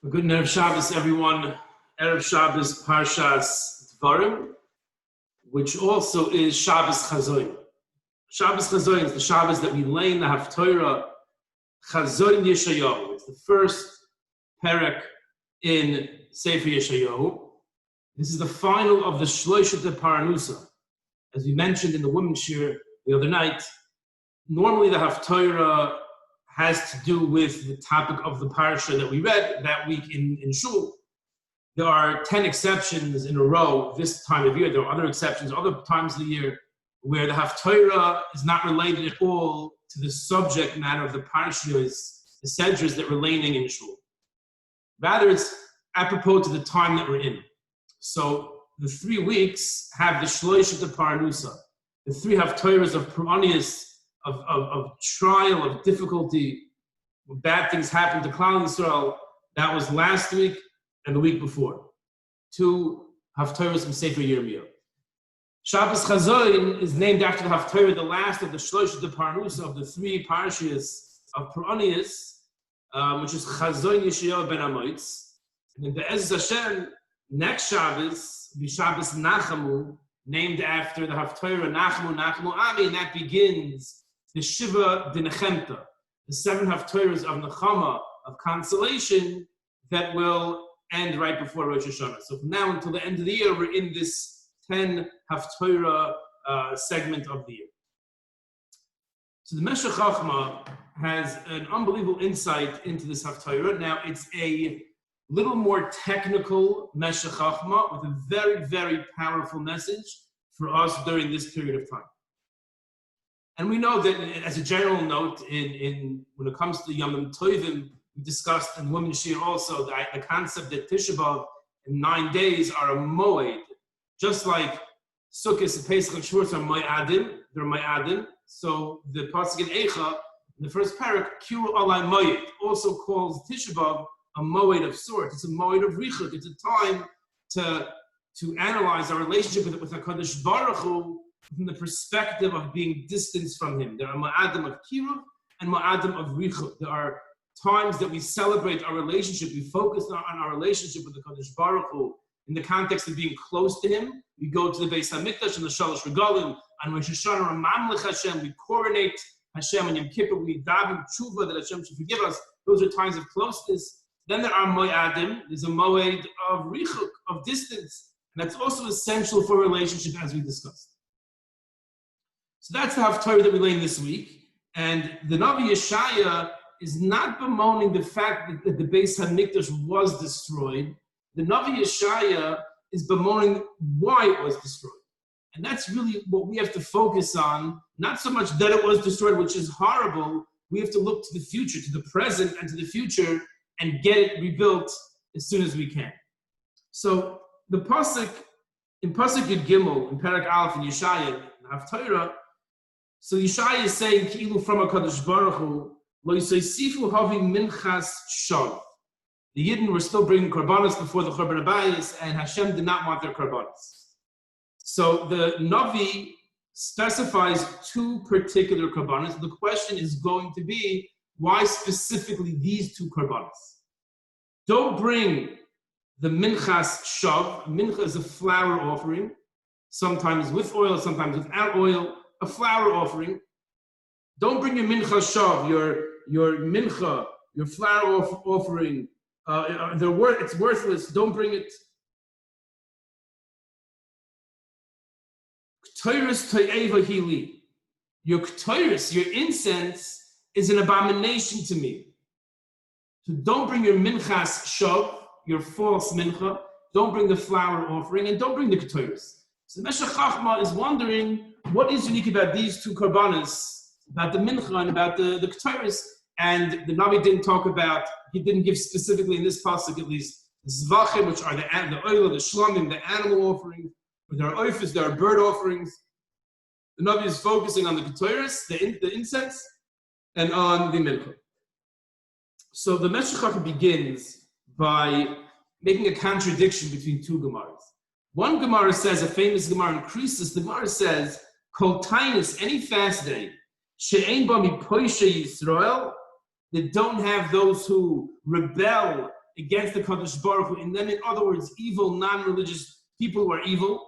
A good Erev Shabbos, everyone. Erev Shabbos, Parshas Devarim, which also is Shabbos Chazoin. Shabbos Chazoin is the Shabbos that we lay in the Haftorah Chazoin Yeshayahu. It's the first perek in Sefer Yeshayahu. This is the final of the Shloishet Paranusa. As we mentioned in the Women's Shir the other night, normally the Haftorah has to do with the topic of the parsha that we read that week in Shul. There are 10 exceptions in a row this time of year. There are other exceptions other times of the year where the Haftorah is not related at all to the subject matter of the parshas, the sedras that we're laying in Shul. Rather, it's apropos to the time that we're in. So the 3 weeks have the Shloishet Paranusa, the 3 Haftorahs of Peronius, of trial, of difficulty, when bad things happen to Klal Yisrael. That was last week and the week before. 2 Haftorahs from Sefer Yirmiyah. Shabbos Chazoin is named after the Haftorah, the last of the Shloishet Paranusa of the 3 parshas of Peronius, which is Chazoin Yeshayahu ben Amoitz. And in the Be'ez Hashem, next Shabbos, the Shabbos Nachamu, named after the Haftorah Nachamu Ami, and that begins the Shiva de Nechemta, the 7 Haftorahs of Nechama, of consolation, that will end right before Rosh Hashanah. So from now until the end of the year, we're in this 10 Haftorah segment of the year. So the Meshech Chochma has an unbelievable insight into this Haftorah. Now, it's a little more technical Meshech Chochma with a very, very powerful message for us during this period of time. And we know that, as a general note, in when it comes to Yom Tovim, we discussed in Women's Shir also the concept that Tisha B'Av in 9 days are a moed, just like Sukkot, Pesach, and Shavuot are moedim. They're moedim. So the pasuk in Eicha, in the first parak, Kiru Alai Moed, also calls Tisha B'Av a moed of sorts. It's a moed of richuk. It's a time to analyze our relationship with HaKadosh Baruch Hu from the perspective of being distanced from Him. There are ma'adim of kiruv and ma'adim of richuk. There are times that we celebrate our relationship. We focus on our relationship with the HaKadosh Baruch Hu in the context of being close to Him. We go to the Beis HaMikdash and the Shalosh Regalim. On Rosh Hashanah, Mamlech Hashem, we coronate Hashem. On Yom Kippur, we daven tshuva that Hashem should forgive us. Those are times of closeness. Then there are mo'adim. There's a moed of richuk, of distance. And that's also essential for a relationship, as we discussed. So that's the Haftarah that we lay in this week. And the Navi Yeshaya is not bemoaning the fact that the Beis HaMikdash was destroyed. The Navi Yeshaya is bemoaning why it was destroyed. And that's really what we have to focus on. Not so much that it was destroyed, which is horrible. We have to look to the future, to the present and to the future, and get it rebuilt as soon as we can. So the pasuk in pasuk Yud Gimel in Perek Aleph in Yeshaya in Haftarah, so Yeshaya is saying Ki'ilu from HaKadosh Baruch Hu Lo Yisaysifu Havi Minchas Shav. The Yidden were still bringing korbanos before the Churban Abayis, and Hashem did not want their korbanos. So the Navi specifies 2 particular korbanos. The question is going to be, why specifically these 2 korbanos? Don't bring the minchas shav. Mincha is a flour offering, sometimes with oil, sometimes without oil, a flour offering. Don't bring your minchas shav, your mincha, your flour offering. It's worthless. Don't bring it. K'toris to'eva hili. Your k'toris, your incense, is an abomination to me. So don't bring your minchas shav, your false mincha. Don't bring the flour offering, and don't bring the k'toris. So Meshech Chochma is wondering what is unique about these 2 korbanos, about the mincha and about the k'toris. And the Navi didn't talk about, he didn't give specifically in this pasuk at least, the zvachim, which are the oil, the shlamim, the animal offerings. But there are oifis, there are bird offerings. The Navi is focusing on the k'toris, the incense, and on the mincha. So the Meshech Chochma begins by making a contradiction between 2 Gemaras. One Gemara says, a famous Gemara in Krisis, the Gemara says, Kol Tainus, any fast day, she'ein ba mi poishe Yisrael, that don't have those who rebel against the Kadosh Baruch Hu, and then in other words, evil, non-religious people who are evil,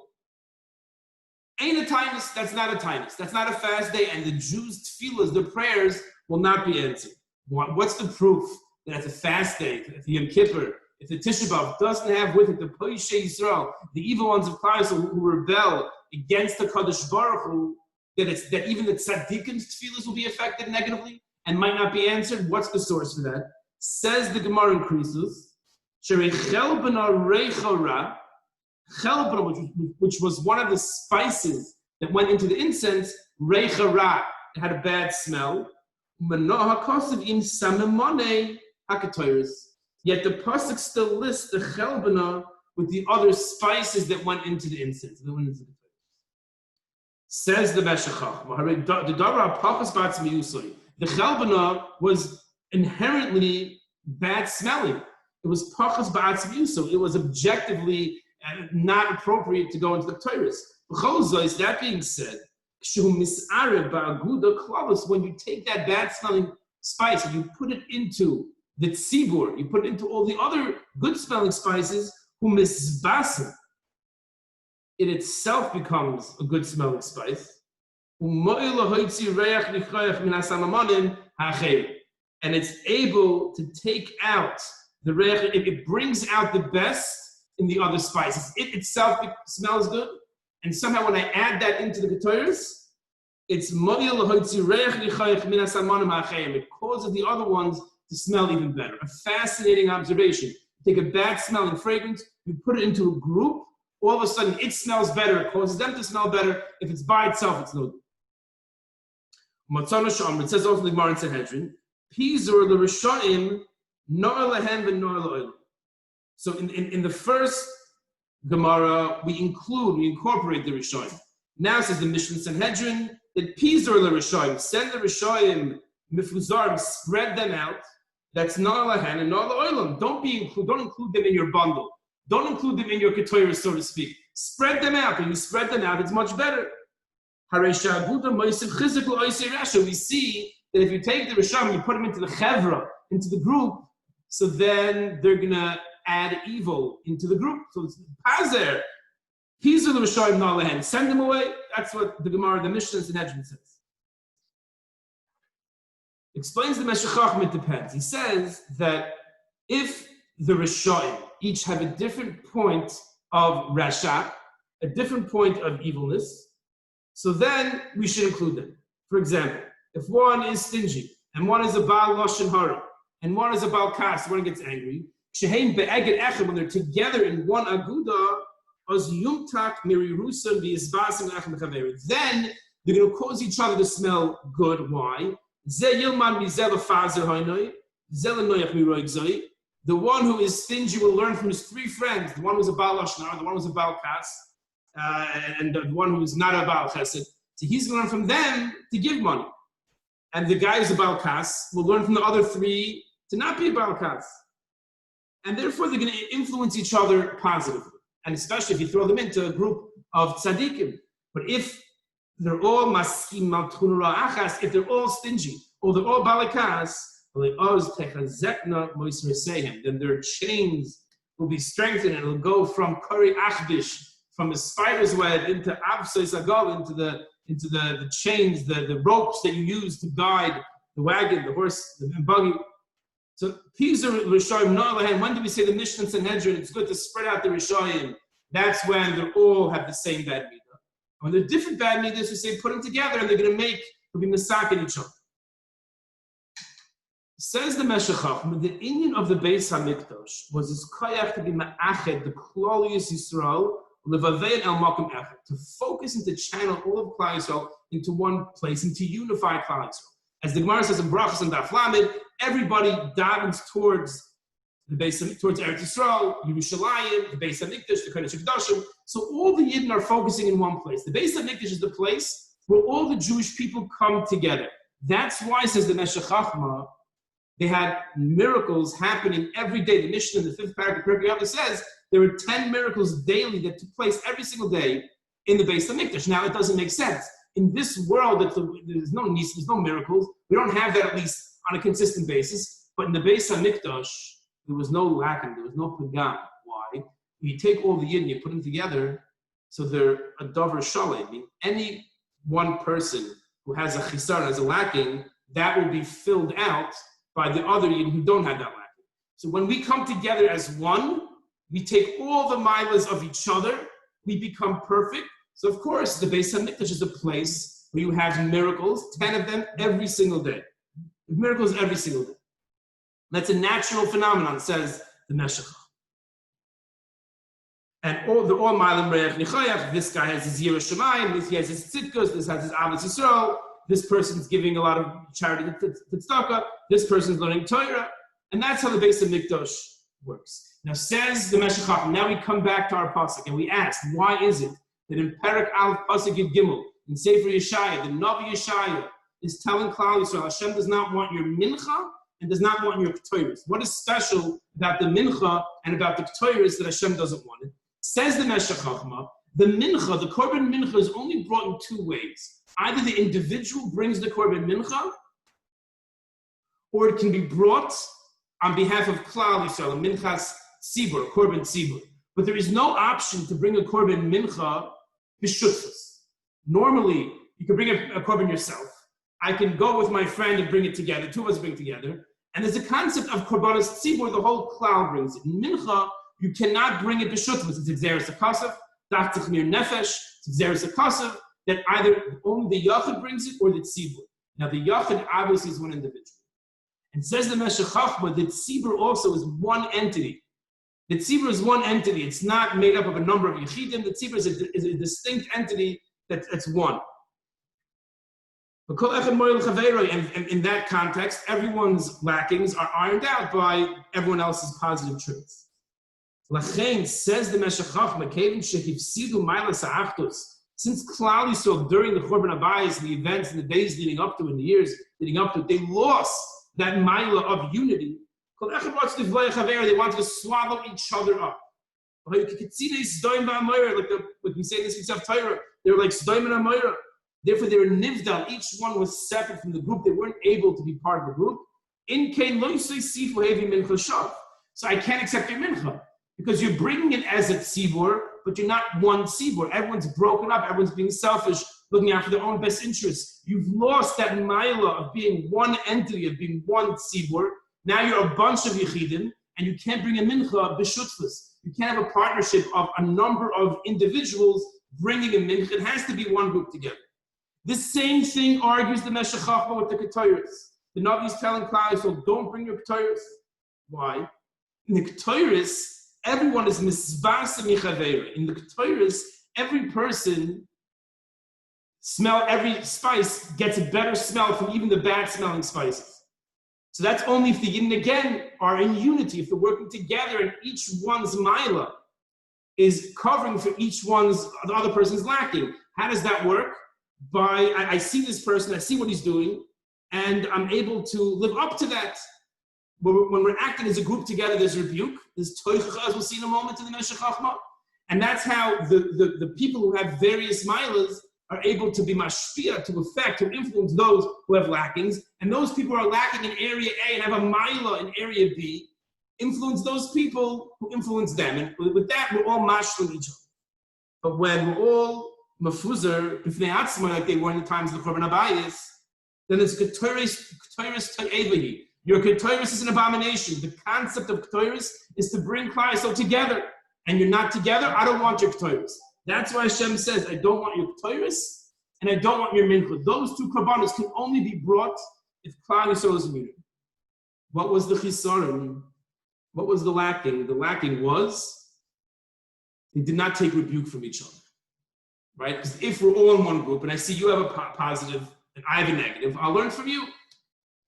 ain't a tinus, that's not a tinus. That's not a fast day, and the Jews' tefillahs, their prayers, will not be answered. What's the proof that it's a fast day, if the Yom Kippur, if the Tisha B'Av doesn't have with it the Poishe Yisrael, the evil ones of Klal Yisrael who rebel against the Kadosh Baruch Hu, that even the Tzaddikim's tefillahs will be affected negatively and might not be answered? What's the source for that? Says the Gemara in Krisus, Sherei Reicha Chelbana, which was one of the spices that went into the incense, Reicha Ra, it had a bad smell. Yet the pasuk still lists the chelbana with the other spices that went into the incense. Says the Meshech, the chelbana was inherently bad smelling. It was pachas ba'atzmiuso. It was objectively not appropriate to go into the Torahs. That being said, when you take that bad smelling spice and you put it into the tzibur, you put it into all the other good smelling spices, it itself becomes a good smelling spice. And it's able to take out the reich, it brings out the best in the other spices. It itself smells good. And somehow when I add that into the Keturos, it's it causes the other ones to smell even better. A fascinating observation. You take a bad smelling fragrance, you put it into a group, all of a sudden it smells better, it causes them to smell better. If it's by itself, it's no good. It says also in the Gemara in Sanhedrin, Pizur l'Rishonim nor lehem v'nor l'olam. So in the first Gemara, we incorporate the Rishonim. Now says the Mishnah Sanhedrin that Pizur l'Rishonim, send the Rishonim mifuzarim, spread them out. That's nor lehem and nor l'olam. Don't include them in your bundle. Don't include them in your ketores, so to speak. Spread them out. When you spread them out, it's much better. We see that if you take the Rishon, you put them into the Chevra, into the group, so then they're going to add evil into the group. So it's Pazer. He's the Rishon Nalahan. Send them away. That's what the Gemara, the Mishnah, and Sanhedrin says. Explains the Meshech, it depends. He says that if the Rishon each have a different point of Rasha, a different point of evilness, so then we should include them. For example, if one is stingy, and one is a Baal Lashon Hara, and one is a Baal Kas, one gets angry, when they're together in one Aguda, then they're going to cause each other to smell good. Why? The one who is stingy will learn from his three friends, the one who's a Baal Lashon Hara, the one who's a Baal Kas, and the one who's not a Baal Chesed. So he's going to learn from them to give money. And the guy who's a Baal Kas will learn from the other three to not be a Baal Kas. And therefore, they're going to influence each other positively. And especially if you throw them into a group of tzaddikim. But if they're all maskim maltchunura achas, if they're all stingy, or they're all Baal Kas, then their chains will be strengthened and it'll go from kari achbish, from a spider's web into avsais agal, into the chains, the ropes that you use to guide the wagon, the horse, the buggy. So Pizur Rishayim Na'alahem, when do we say the Mishnah and Sanhedrin, it's good to spread out the Rishayim? That's when they all have the same bad midah. When they're different bad midahs, we say put them together and they're going to they'll be masakin each other. Says the Meshech, the Indian of the Beis HaMikdash was his koyach to be ma'ached, the Klolius Yisrael, Levavei El Makom Echad, to focus and to channel all of Klal Yisrael into one place and to unify Klal Yisrael. As the Gemara says in Brachos and Daf Lamed, everybody davens towards towards Eretz Yisrael, Yerushalayim, the Beis HaMikdash, the Kodesh HaKadoshim. So all the Yidden are focusing in one place. The Beis HaMikdash is the place where all the Jewish people come together. That's why, says the Meshech Chochma, they had miracles happening every day. The Mishnah in the 5th paragraph of Pirkei Avos says there were 10 miracles daily that took place every single day in the Beis HaMikdash. Now, it doesn't make sense. In this world, there's no miracles. We don't have that, at least on a consistent basis. But in the Beis HaMikdash, there was no lacking, there was no pagam. Why? You take all the yin, you put them together, so they're a davar shalem. I mean, any one person who has a chisar, has a lacking, that will be filled out by the other yin who don't have that lacking. So when we come together as one, we take all the milas of each other, we become perfect. So of course, the Beis HaMikdash is a place where you have miracles, 10 of them every single day. Miracles every single day. That's a natural phenomenon, says the Meshech. And they're all Malim Reich Nichayach. This guy has his Yirah Shemayim, this guy has his Tzidkus, this has his Avos Yisrael, this person's giving a lot of charity to Tzedakah, this person's learning Torah, and that's how the Beis HaMikdash works. Now says the Meshech, now we come back to our pasuk and we ask, why is it that in Perek Aleph pasuk Yud Gimel, in Sefer Yeshaya, the Navi Yeshaya is telling Klal Yisrael, Hashem does not want your mincha and does not want your ketores. What is special about the mincha and about the ketores that Hashem doesn't want it? Says the Meshech Chochma, the mincha, the korban mincha is only brought in two ways. Either the individual brings the korban mincha, or it can be brought on behalf of Klal Yisrael, a minchas tzibur, korban tzibur. But there is no option to bring a korban mincha b'shutfus. Normally, you can bring a korban yourself. I can go with my friend and bring it together. Two of us bring together. And there's a concept of korbanos tzibur, the whole cloud brings it. In mincha, you cannot bring it b'shutfus. It's exeris akasav, daftich mir nefesh, it's exeris akasav, that either only the yachid brings it or the tzibur. Now the yachid obviously is one individual. And says the Meshech Chochma, the tzibur also is one entity. The tzibur is one entity. It's not made up of a number of yechidim. The tzibur is a distinct entity that's one. And in that context, everyone's lackings are ironed out by everyone else's positive traits. Lachein, says the Meshech Chochma, since Klal Yisrael during the Churban Abayis, the events and the days leading up to it, and the years leading up to it, they lost that mila of unity. They wanted to swallow each other up. Like we say this in Torah, they were like Sdoim and Amoira. Therefore, they were nivdal. Each one was separate from the group. They weren't able to be part of the group. So I can't accept your mincha because you're bringing it as a tzibur, but you're not one tzibur. Everyone's broken up. Everyone's being selfish, looking after their own best interests. You've lost that mila of being one entity, of being one tzibur. Now you're a bunch of yechidim, and you can't bring a mincha b'shutfus. You can't have a partnership of a number of individuals bringing a mincha. It has to be one group together. This same thing argues the Meshech Chochma with the Ketores. The Navi is telling Klal Yisrael, don't bring your Ketores. Why? In the Ketores, everyone is misvasa michaveira. In the Ketores, every person every spice gets a better smell from even the bad smelling spices. So that's only if the yin again are in unity, if they're working together and each one's mila is covering for the other person's lacking. How does that work? By I see this person, I see what he's doing, and I'm able to live up to that. When we're acting as a group together, there's rebuke, there's toichach, as we'll see in a moment in the Meshech Chochma, and that's how the people who have various milas are able to be mashpia, to affect, to influence those who have lackings, and those people who are lacking in area A and have a mila in area B, influence those people who influence them, and with that we're all mashlim each other. But when we're all mafuzar b'fnei atzma, like they were in the times of the Churban Abayis, then it's Ketores Ta'evahi. Your Ketores is an abomination. The concept of Ketores is to bring Klal Yisrael together. And you're not together, I don't want your Ketores. That's why Hashem says, I don't want your Ketores, and I don't want your mincha. Those two korbanos can only be brought if Klal Yisrael is muted. What was the chisaron? What was the lacking? The lacking was they did not take rebuke from each other. Right? Because if we're all in one group and I see you have a positive and I have a negative, I'll learn from you.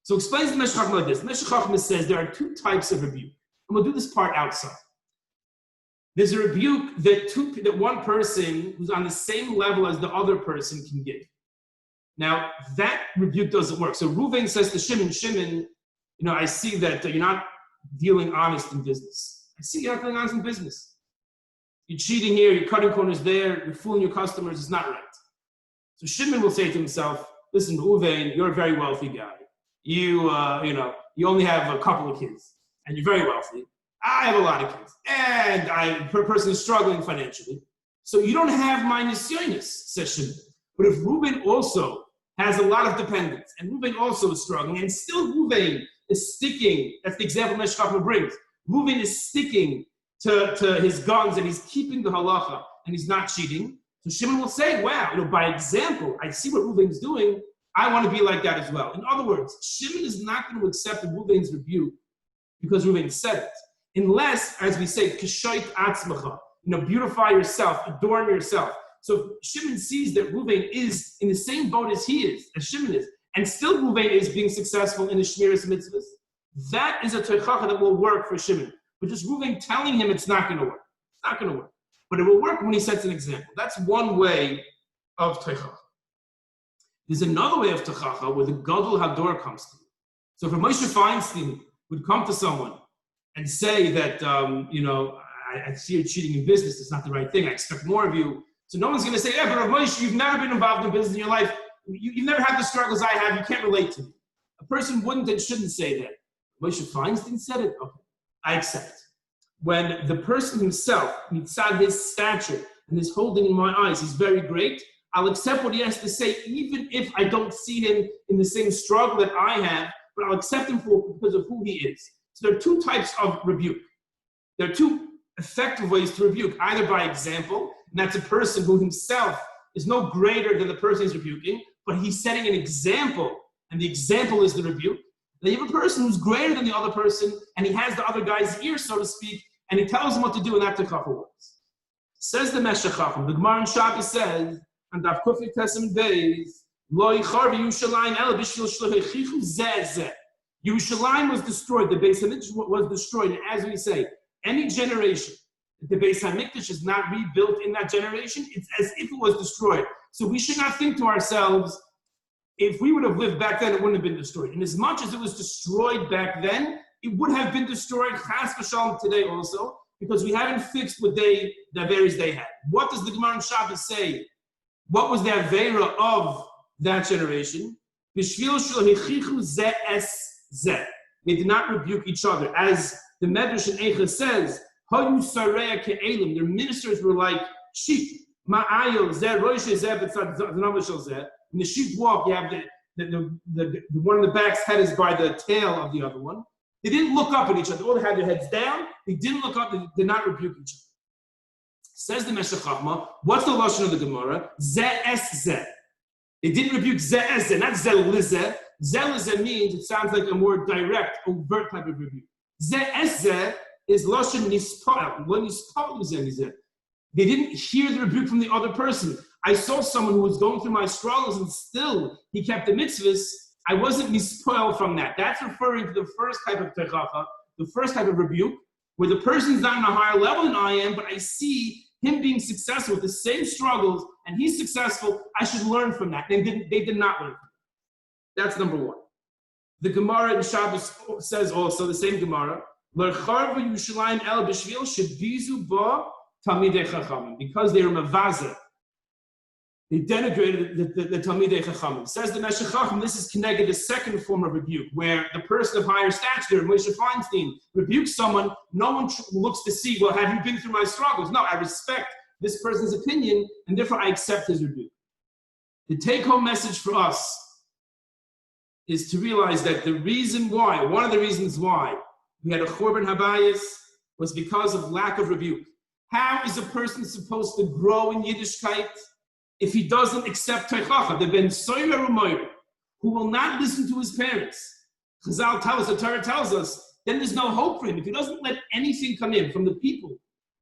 So explains the Meshech Chochma like this. Meshech Chochma says there are two types of rebuke. And we'll do this part outside. There's a rebuke that one person who's on the same level as the other person can give. Now, that rebuke doesn't work. So Reuven says to Shimon, I see that you're not dealing honest in business. I see you're not dealing honest in business. You're cheating here, you're cutting corners there, you're fooling your customers, it's not right. So Shimon will say to himself, listen, Reuven, you're a very wealthy guy. You only have a couple of kids. and you're very wealthy. I have a lot of kids, and a person is struggling financially. So you don't have my nisyonis, says Shimon. But if Reuben also has a lot of dependents, and Reuben also is struggling, and still Reuben is sticking, that's the example Meshech brings, Reuben is sticking to his guns, and he's keeping the halacha, and he's not cheating. So Shimon will say, wow, by example, I see what Reuben's doing, I want to be like that as well. In other words, Shimon is not going to accept Reuben's rebuke because Reuben said it. Unless, as we say, kishoit atzmacha, beautify yourself, adorn yourself. So Shimon sees that Reuben is in the same boat as he is, as Shimon is, and still Reuben is being successful in the shmiras mitzvahs. That is a teichacha that will work for Shimon. But just Reuben telling him it's not going to work. It's not going to work. But it will work when he sets an example. That's one way of teichacha. There's another way of teichacha where the gadol hador comes to you. So if Moshe Feinstein would come to someone and say that, I see you're cheating in business, it's not the right thing, I expect more of you. So no one's going to say, yeah, but Rav Moshe, you've never been involved in business in your life. You've never had the struggles I have. You can't relate to me. A person wouldn't and shouldn't say that. Moshe Feinstein said it? Okay, I accept. When the person himself, mitzad his stature and his holding in my eyes is very great, I'll accept what he has to say, even if I don't see him in the same struggle that I have, but I'll accept him because of who he is. So there are two types of rebuke. There are two effective ways to rebuke, either by example, and that's a person who himself is no greater than the person he's rebuking, but he's setting an example, and the example is the rebuke. Then you have a person who's greater than the other person, and he has the other guy's ear, so to speak, and he tells him what to do, and that teichacha works. Says the Meshech, the Gemara in Shabbos says, and Daf Kufi Tesem Beis, Lo Yicharvi Yerushalayim El B'Shvil Shlechichu Zeh. Yerushalayim was destroyed. The Beis Hamikdash was destroyed. And as we say, any generation, the Beis Hamikdash is not rebuilt in that generation. It's as if it was destroyed. So we should not think to ourselves, if we would have lived back then, it wouldn't have been destroyed. And as much as it was destroyed back then, it would have been destroyed chas v'shalom today also, because we haven't fixed what the Averas they had. What does the Gemara in Shabbos say? What was the Avera of that generation? B'shvil shelo zeh es zeh. They did not rebuke each other. As the Medrash in Eicha says, Hayu sarei ke'elim. Their ministers were like sheep. Ma'ayil zeh roishe zeh b'tzad zanav shel zeh. When the sheep walk, you have the one in the back's head is by the tail of the other one. They didn't look up at each other. They all had their heads down. They didn't look up. They did not rebuke each other. Says the Meshech Chochma, what's the lashon of the Gemara? Zeh es zeh. They didn't rebuke zeh es zeh, not zeh lizeh. Zeh lizeh means, it sounds like a more direct, overt type of rebuke. Zeh es zeh is lashon nispa'el. What nispa'el zeh? They didn't hear the rebuke from the other person. I saw someone who was going through my struggles and still he kept the mitzvahs. I wasn't mispoiled from that. That's referring to the first type of teichacha, the first type of rebuke, where the person's not on a higher level than I am, but I see him being successful with the same struggles, and he's successful. I should learn from that. They did not learn from that. That's number one. The Gemara in Shabbos says also, the same Gemara, because they were mavazeh. They denigrated the Talmidei Chachamim. Says the Meshech Chacham, this is connected to the second form of rebuke, where the person of higher stature, Moshe Feinstein, rebukes someone. No one looks to see, well, have you been through my struggles? No, I respect this person's opinion, and therefore I accept his rebuke. The take-home message for us is to realize that the reason why, one of the reasons why we had a Churban Habayis was because of lack of rebuke. How is a person supposed to grow in Yiddishkeit if he doesn't accept teichacha, the ben soimer u'moyer, who will not listen to his parents? Chazal tells us, the Torah tells us, then there's no hope for him. If he doesn't let anything come in from the people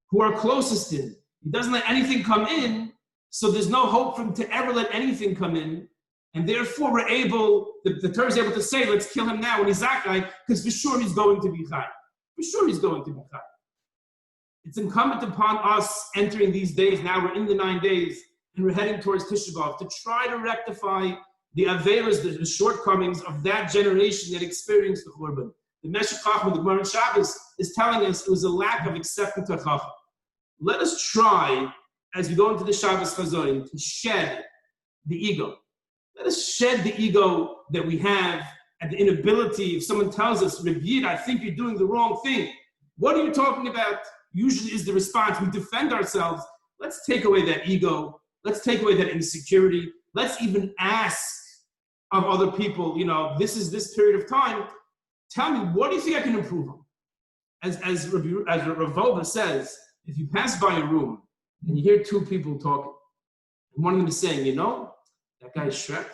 who are closest to him, he doesn't let anything come in, so there's no hope for him to ever let anything come in, and therefore we're able, the Torah is able to say, let's kill him now when he's Zakai, because for sure he's going to be Chai. For sure he's going to be Chai. It's incumbent upon us entering these days, now we're in the 9 days, and we're heading towards Tisha B'Av, to try to rectify the averas, the shortcomings of that generation that experienced the Churban. The Meshech Chochma, the Gemara in Shabbos, is telling us it was a lack of accepting teichacha. Let us try, as we go into the Shabbos Chazoin, to shed the ego. Let us shed the ego that we have and the inability, if someone tells us, Rabbi, I think you're doing the wrong thing. What are you talking about? Usually is the response. We defend ourselves. Let's take away that ego. Let's take away that insecurity. Let's even ask of other people, this is this period of time. Tell me, what do you think I can improve on? As Rav Volva says, if you pass by a room and you hear two people talking, and one of them is saying, that guy is Schreck,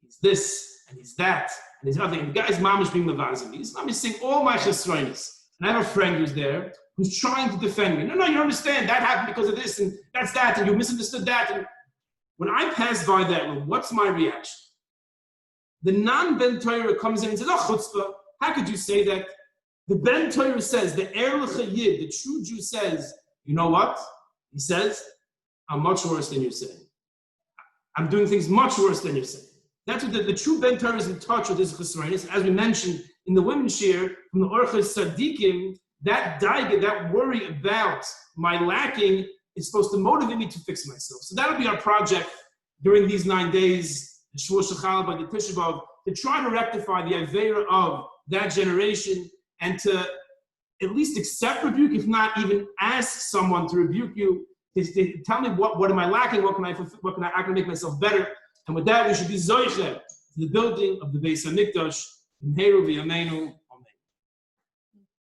he's this, and he's that, and he's other, and the guy's mom is being Mavazim. He's mom is saying all my Shasroinis. And I have a friend who's there who's trying to defend me. No, you don't understand. That happened because of this, and that's that, and you misunderstood that. And when I pass by that room, what's my reaction? The non-Ben Torah comes in and says, oh, chutzpah, how could you say that? The Ben Torah says, the Erlich Yid, the true Jew says, you know what? He says, I'm much worse than you're saying. I'm doing things much worse than you're saying. That's what the true Ben Torah is in touch with his chesronis. As we mentioned in the women's shir, from the Orchos Tzadikim, that daiga, that worry about my lacking is supposed to motivate me to fix myself. So that'll be our project during these 9 days, the Shvuah Shechal by the Tisha B'Av, to try to rectify the avera of that generation and to at least accept rebuke, if not even ask someone to rebuke you, to tell me what am I lacking, how can I make myself better. And with that, we should be zoiche to the building of the Beis HaMikdash in Heru v'Yameinu.